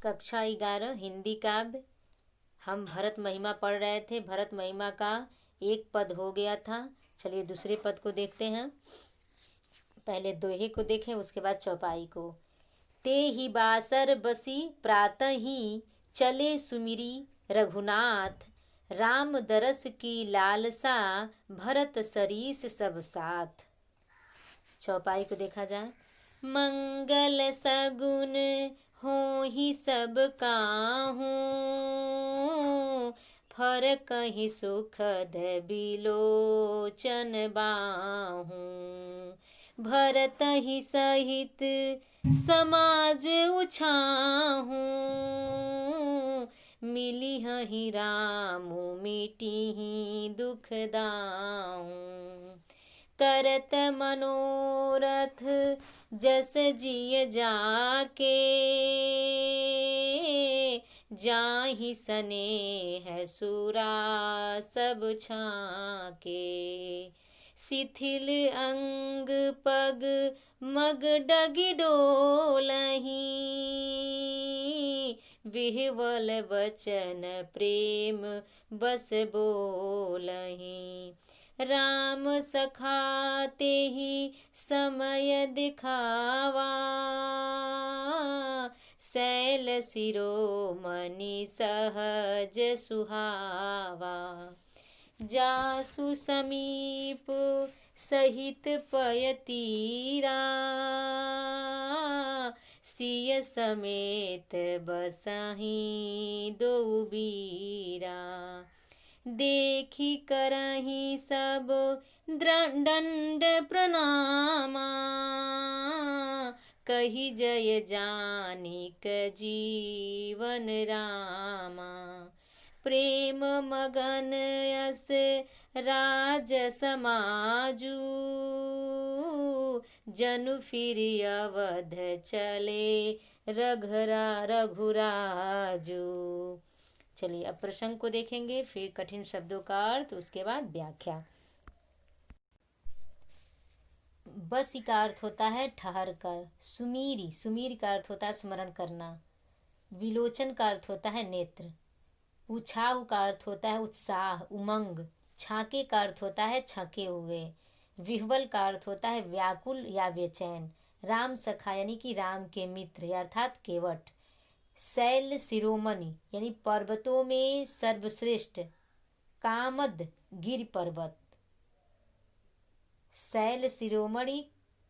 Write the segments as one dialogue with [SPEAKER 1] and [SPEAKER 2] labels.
[SPEAKER 1] कक्षा 11 हिंदी काव्य। हम भरत महिमा पढ़ रहे थे। भरत महिमा का एक पद हो गया था। चलिए दूसरे पद को देखते हैं। पहले दोहे को देखें, उसके बाद चौपाई को। ते ही बासर बसी प्रातः ही चले सुमिरी रघुनाथ, राम दरस की लालसा भरत सरीस सब साथ। चौपाई को देखा जाए। मंगल सगुन हो ही सब काहू, फर कहीं सुखद बिलोचन बाहू, भरत ही सहित समाज उछाहू, मिली ही रामु मिटी ही दुख दाहू, करत मनोरथ जस जिय जाके, जाहि सनेह सुरा सब छाके, शिथिल अंग पग मग डगि डोलहि, विह्वल वचन प्रेम बस बोलहि, राम सखा तेहि समय दिखावा, शैल शिरोमणि सहज सुहावा, जासु समीप सहित पय तीरा, सिय समेत बसहि दो बीरा, देखी करहि सब दंड प्रणामा, कही जय जानिक जीवन रामा, प्रेम मगन यस राज समाजू, जनु फिर अवध चले रघुराजू। चलिए अब प्रसंग को देखेंगे, फिर कठिन शब्दों का अर्थ, उसके बाद व्याख्या। बस का अर्थ होता है ठहर कर। सुमीरी, सुमीर का अर्थ होता है स्मरण करना। विलोचन का अर्थ होता है नेत्र। उछाह का अर्थ होता है उत्साह, उमंग। छाके का अर्थ होता है छके हुए। विह्वल का अर्थ होता है व्याकुल या बेचैन। राम सखा यानी कि राम के मित्र अर्थात केवट। शैल शिरोमणि यानी पर्वतों में सर्वश्रेष्ठ। कामद गिर पर्वत। शैल शिरोमणि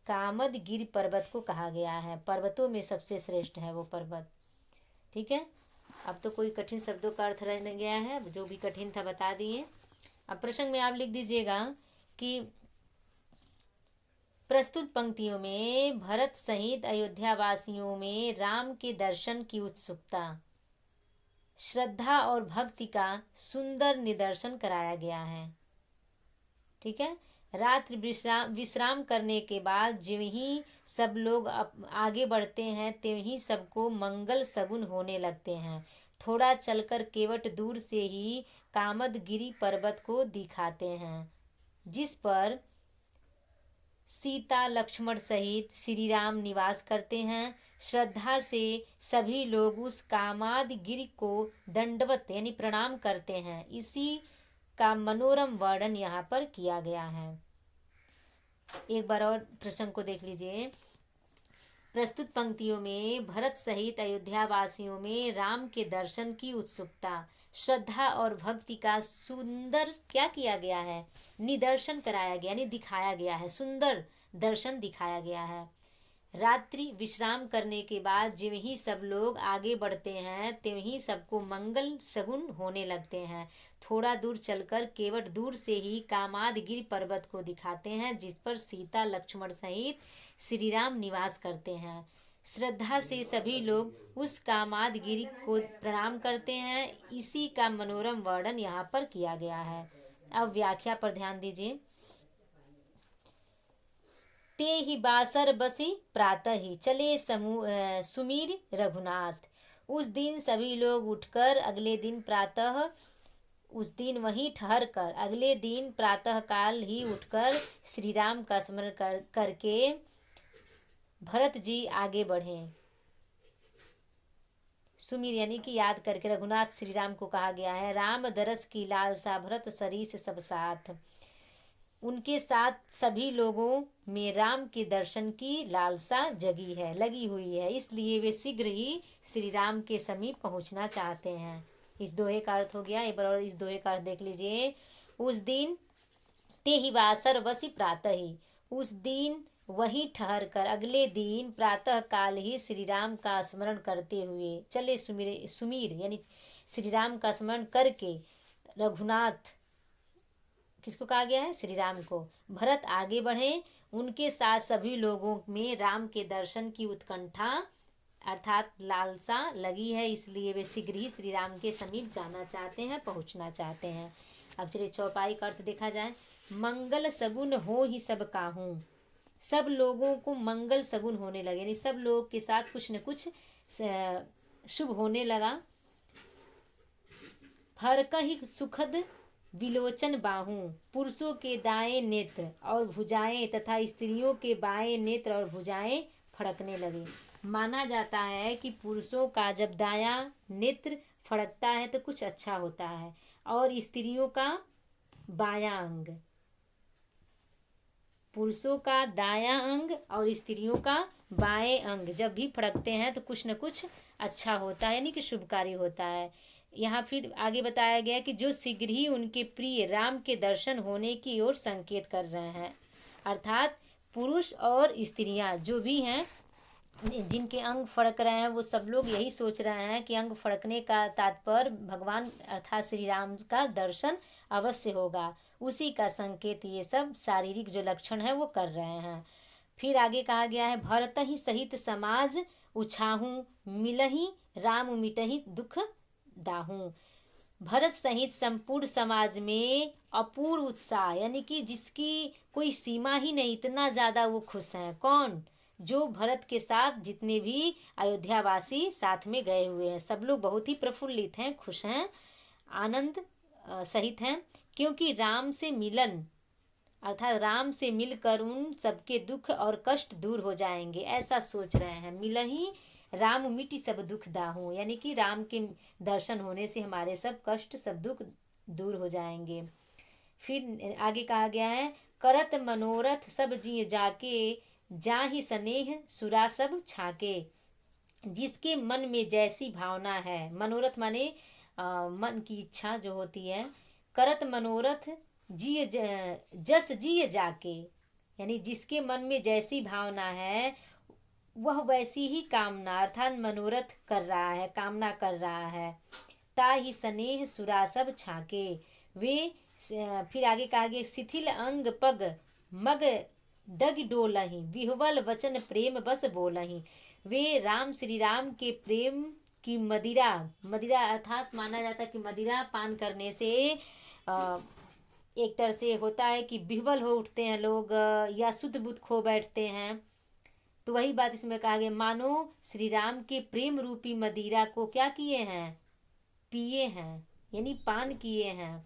[SPEAKER 1] कामद गिर पर्वत को कहा गया है, पर्वतों में सबसे श्रेष्ठ है वो पर्वत। ठीक है, अब तो कोई कठिन शब्दों का अर्थ रह गया है, जो भी कठिन था बता दिए। अब प्रसंग में आप लिख दीजिएगा कि प्रस्तुत पंक्तियों में भरत सहित अयोध्या वासियों में राम के दर्शन की उत्सुकता, श्रद्धा और भक्ति का सुंदर निदर्शन कराया गया है। ठीक है, रात्रि विश्राम करने के बाद ज्यों ही सब लोग आगे बढ़ते हैं त्यों ही सबको मंगल सगुन होने लगते हैं। थोड़ा चलकर केवट दूर से ही कामदगिरी पर्वत को दिखाते हैं, जिस पर सीता लक्ष्मण सहित श्री राम निवास करते हैं। श्रद्धा से सभी लोग उस कामादगिरी को दंडवत यानी प्रणाम करते हैं। इसी का मनोरम वर्णन यहाँ पर किया गया है। एक बार और प्रसंग को देख लीजिए। प्रस्तुत पंक्तियों में भरत सहित अयोध्या वासियों में राम के दर्शन की उत्सुकता, श्रद्धा और भक्ति का सुंदर क्या किया गया है, निदर्शन कराया गया यानी दिखाया गया है, सुंदर दर्शन दिखाया गया है। रात्रि विश्राम करने के बाद ज्यों ही सब लोग आगे बढ़ते हैं त्यों ही सबको मंगल सगुन होने लगते हैं। थोड़ा दूर चलकर केवट दूर से ही कामादगिरी पर्वत को दिखाते हैं, जिस पर सीता लक्ष्मण सहित श्री राम निवास करते हैं। श्रद्धा से सभी लोग उस कामादगिरी को प्रणाम करते हैं। इसी का मनोरम वर्णन यहाँ पर किया गया है। अब व्याख्या पर ध्यान दीजिए। ते ही बासर बसी प्रातः ही चले सुमीर रघुनाथ। उस दिन सभी लोग उठकर अगले दिन प्रातः उस दिन वहीं ठहर कर अगले दिन प्रातः काल ही उठकर श्री राम का स्मरण करके भरत जी आगे बढ़े। सुमिर यानी कि याद करके रघुनाथ श्री राम को कहा गया है। राम दरस की लालसा भरत सरीस सब साथ, उनके साथ सभी लोगों में राम के दर्शन की लालसा जगी है, लगी हुई है, इसलिए वे शीघ्र ही श्री राम के समीप पहुंचना चाहते हैं। इस दोहे का अर्थ हो गया। एक बार और इस दोहे का अर्थ देख लीजिए। उस दिन ते ही वासर वसी प्रातः ही, उस दिन वहीं ठहर कर अगले दिन प्रातः काल ही श्री राम का स्मरण करते हुए चले। सुमीर सुमीर यानी श्री राम का स्मरण करके रघुनाथ, किसको कहा गया है? श्री राम को। भरत आगे बढ़े, उनके साथ सभी लोगों में राम के दर्शन की उत्कंठा अर्थात लालसा लगी है, इसलिए वे शीघ्र ही श्री राम के समीप जाना चाहते हैं, पहुंचना चाहते हैं। अब चलिए चौपाई का अर्थ देखा जाए। मंगल सगुन हो ही सब काहूँ, सब लोगों को मंगल सगुन होने लगे, यानी सब लोगों के साथ कुछ न कुछ शुभ होने लगा। फरक ही सुखद विलोचन बाहू, पुरुषों के दाएं नेत्र और भुजाएं तथा स्त्रियों के बाएं नेत्र और भुजाएं फड़कने लगे। माना जाता है कि पुरुषों का जब दायां नेत्र फड़कता है तो कुछ अच्छा होता है, और स्त्रियों का बायां अंग, पुरुषों का दायां अंग और स्त्रियों का बाएं अंग जब भी फड़कते हैं तो कुछ न कुछ अच्छा होता है, यानी कि शुभकारी होता है। यहाँ फिर आगे बताया गया कि जो शीघ्र ही उनके प्रिय राम के दर्शन होने की ओर संकेत कर रहे हैं, अर्थात पुरुष और स्त्रियां जो भी हैं जिनके अंग फड़क रहे हैं वो सब लोग यही सोच रहे हैं कि अंग फड़कने का तात्पर्य भगवान अर्थात श्री राम का दर्शन अवश्य होगा, उसी का संकेत ये सब शारीरिक जो लक्षण है वो कर रहे हैं। फिर आगे कहा गया है भरत ही सहित समाज उछाहूँ, मिलही राम मिटही दुख दाहूँ। भरत सहित संपूर्ण समाज में अपूर्व उत्साह, यानी कि जिसकी कोई सीमा ही नहीं, इतना ज़्यादा वो खुश हैं। कौन? जो भरत के साथ जितने भी अयोध्यावासी साथ में गए हुए हैं, सब लोग बहुत ही प्रफुल्लित हैं, खुश हैं, आनंद सहित हैं, क्योंकि राम से मिलन अर्थात राम से मिलकर उन सबके दुख और कष्ट दूर हो जाएंगे, ऐसा सोच रहे हैं। मिलही राम मिटी सब दुख दाहूँ, यानी कि राम के दर्शन होने से हमारे सब कष्ट सब दुख दूर हो जाएंगे। फिर आगे कहा गया है करत मनोरथ सब जिय जाके, जाहि स्नेह सुरा सब छाके। जिसके मन में जैसी भावना है, मनोरथ माने मन की इच्छा जो होती है, करत मनोरथ जिय जस जिय जाके, यानी जिसके मन में जैसी भावना है वह वैसी ही कामना अर्थात मनोरथ कर रहा है, कामना कर रहा है। ताहि स्नेह सुरा सब छाके, वे फिर आगे कहा गया शिथिल अंग पग मग डग डोलही, विह्वल वचन प्रेम बस बोलही। वे राम श्री राम के प्रेम की मदिरा, मदिरा अर्थात माना जाता है कि मदिरा पान करने से एक तरह से होता है कि विह्वल हो उठते हैं लोग या शुद्ध बुद्ध खो बैठते हैं, तो वही बात इसमें कहा गया मानो श्री राम के प्रेम रूपी मदिरा को क्या किए हैं? पिए हैं, यानी पान किए हैं,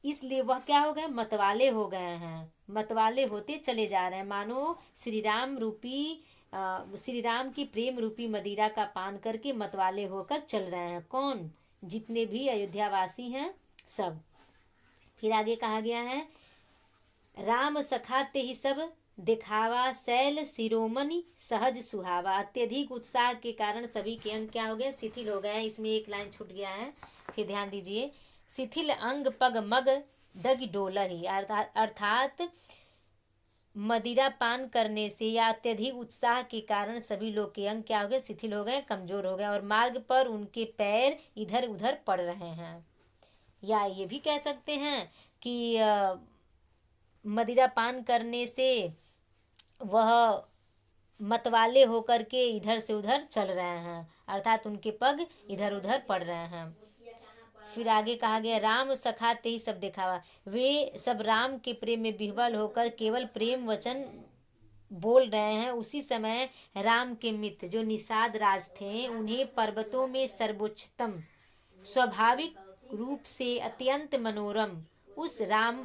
[SPEAKER 1] इसलिए वह क्या हो गए? मतवाले हो गए हैं, मतवाले होते चले जा रहे हैं। मानो श्री राम रूपी श्री राम की प्रेम रूपी मदिरा का पान करके मतवाले होकर चल रहे हैं। कौन? जितने भी अयोध्यावासी हैं सब। फिर आगे कहा गया है राम सखाते ही सब दिखावा, शैल शिरोमणि सहज सुहावा। अत्यधिक उत्साह के कारण सभी के अंग क्या हो गए? शिथिल हो गए। इसमें एक लाइन छूट गया है, फिर ध्यान दीजिए। शिथिल अंग पग मग डग डोलही, अर्थात मदिरा पान करने से या अत्यधिक उत्साह के कारण सभी लोग के अंग क्या हो गए? शिथिल हो गए, कमजोर हो गए, और मार्ग पर उनके पैर इधर उधर पड़ रहे हैं। या ये भी कह सकते हैं कि मदिरा पान करने से वह मतवाले होकर के इधर से उधर चल रहे हैं, अर्थात उनके पग इधर उधर पड़ रहे हैं। फिर आगे कहा गया राम सखाते ही सब दिखावा, वे सब राम के प्रेम में विह्वल होकर केवल प्रेम वचन बोल रहे हैं। उसी समय राम के मित्र जो निषाद राज थे उन्हें पर्वतों में सर्वोच्चतम स्वाभाविक रूप से अत्यंत मनोरम उस राम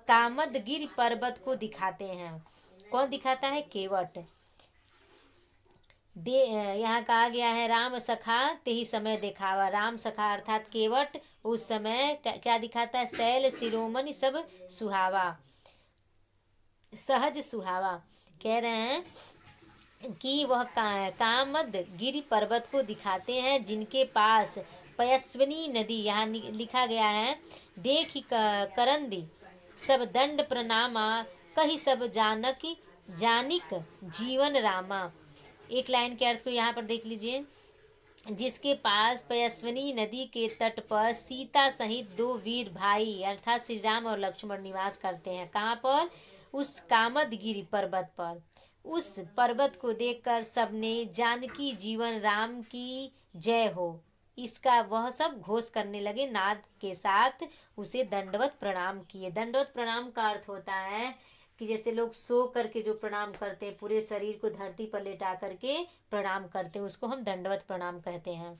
[SPEAKER 1] कामदगिरि पर्वत को दिखाते हैं। कौन दिखाता है? केवट। यहाँ कहा गया है राम सखा ते ही समय दिखावा। राम सखा अर्थात केवट उस समय क्या दिखाता है, शैल शिरोमणि सब सुहावा, सहज सुहावा। कह रहे हैं कि वह कामद गिरि पर्वत को दिखाते हैं जिनके पास पयस्विनी नदी, यहाँ लिखा गया है, देखी करंदी सब दंड प्रणामा, कही सब जानकी जानिक जीवन रामा। एक लाइन के अर्थ को यहाँ पर देख लीजिए, जिसके पास पयस्विनी नदी के तट पर सीता सहित दो वीर भाई अर्थात श्री राम और लक्ष्मण निवास करते हैं। कहाँ पर, उस कामदगिरि पर्वत पर। उस पर्वत को देखकर सबने जानकी जीवन राम की जय हो, इसका वह सब घोष करने लगे, नाद के साथ उसे दंडवत प्रणाम किए। दंडवत प्रणाम का अर्थ होता है कि जैसे लोग सो करके जो प्रणाम करते हैं, पूरे शरीर को धरती पर लेटा करके प्रणाम करते हैं, उसको हम दंडवत प्रणाम कहते हैं।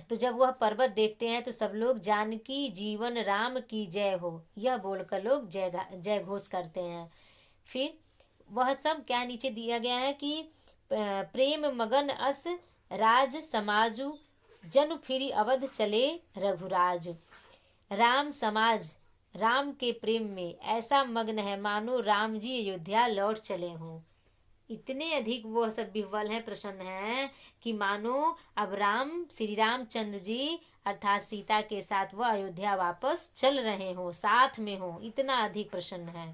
[SPEAKER 1] तो जब वह पर्वत देखते हैं तो सब लोग जानकी जीवन राम की जय हो, यह बोलकर लोग जय घोष करते हैं। फिर वह सब क्या नीचे दिया गया है कि प्रेम मगन अस राज समाजु, जन फिरी अवध चले रघुराज। राम समाज राम के प्रेम में ऐसा मग्न है मानो राम जी अयोध्या लौट चले हों। इतने अधिक वो सब विह्वल हैं, प्रसन्न हैं कि मानो अब राम श्री रामचंद्र जी अर्थात सीता के साथ वह अयोध्या वापस चल रहे हों, साथ में हों, इतना अधिक प्रसन्न है।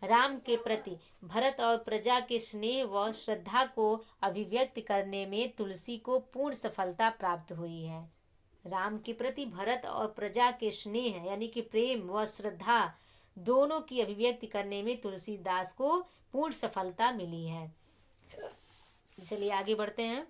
[SPEAKER 1] राम के प्रति भरत और प्रजा के स्नेह व श्रद्धा को अभिव्यक्त करने में तुलसी को पूर्ण सफलता प्राप्त हुई है। राम के प्रति भरत और प्रजा के स्नेह यानी कि प्रेम व श्रद्धा दोनों की अभिव्यक्ति करने में तुलसीदास को पूर्ण सफलता मिली है। चलिए आगे बढ़ते हैं।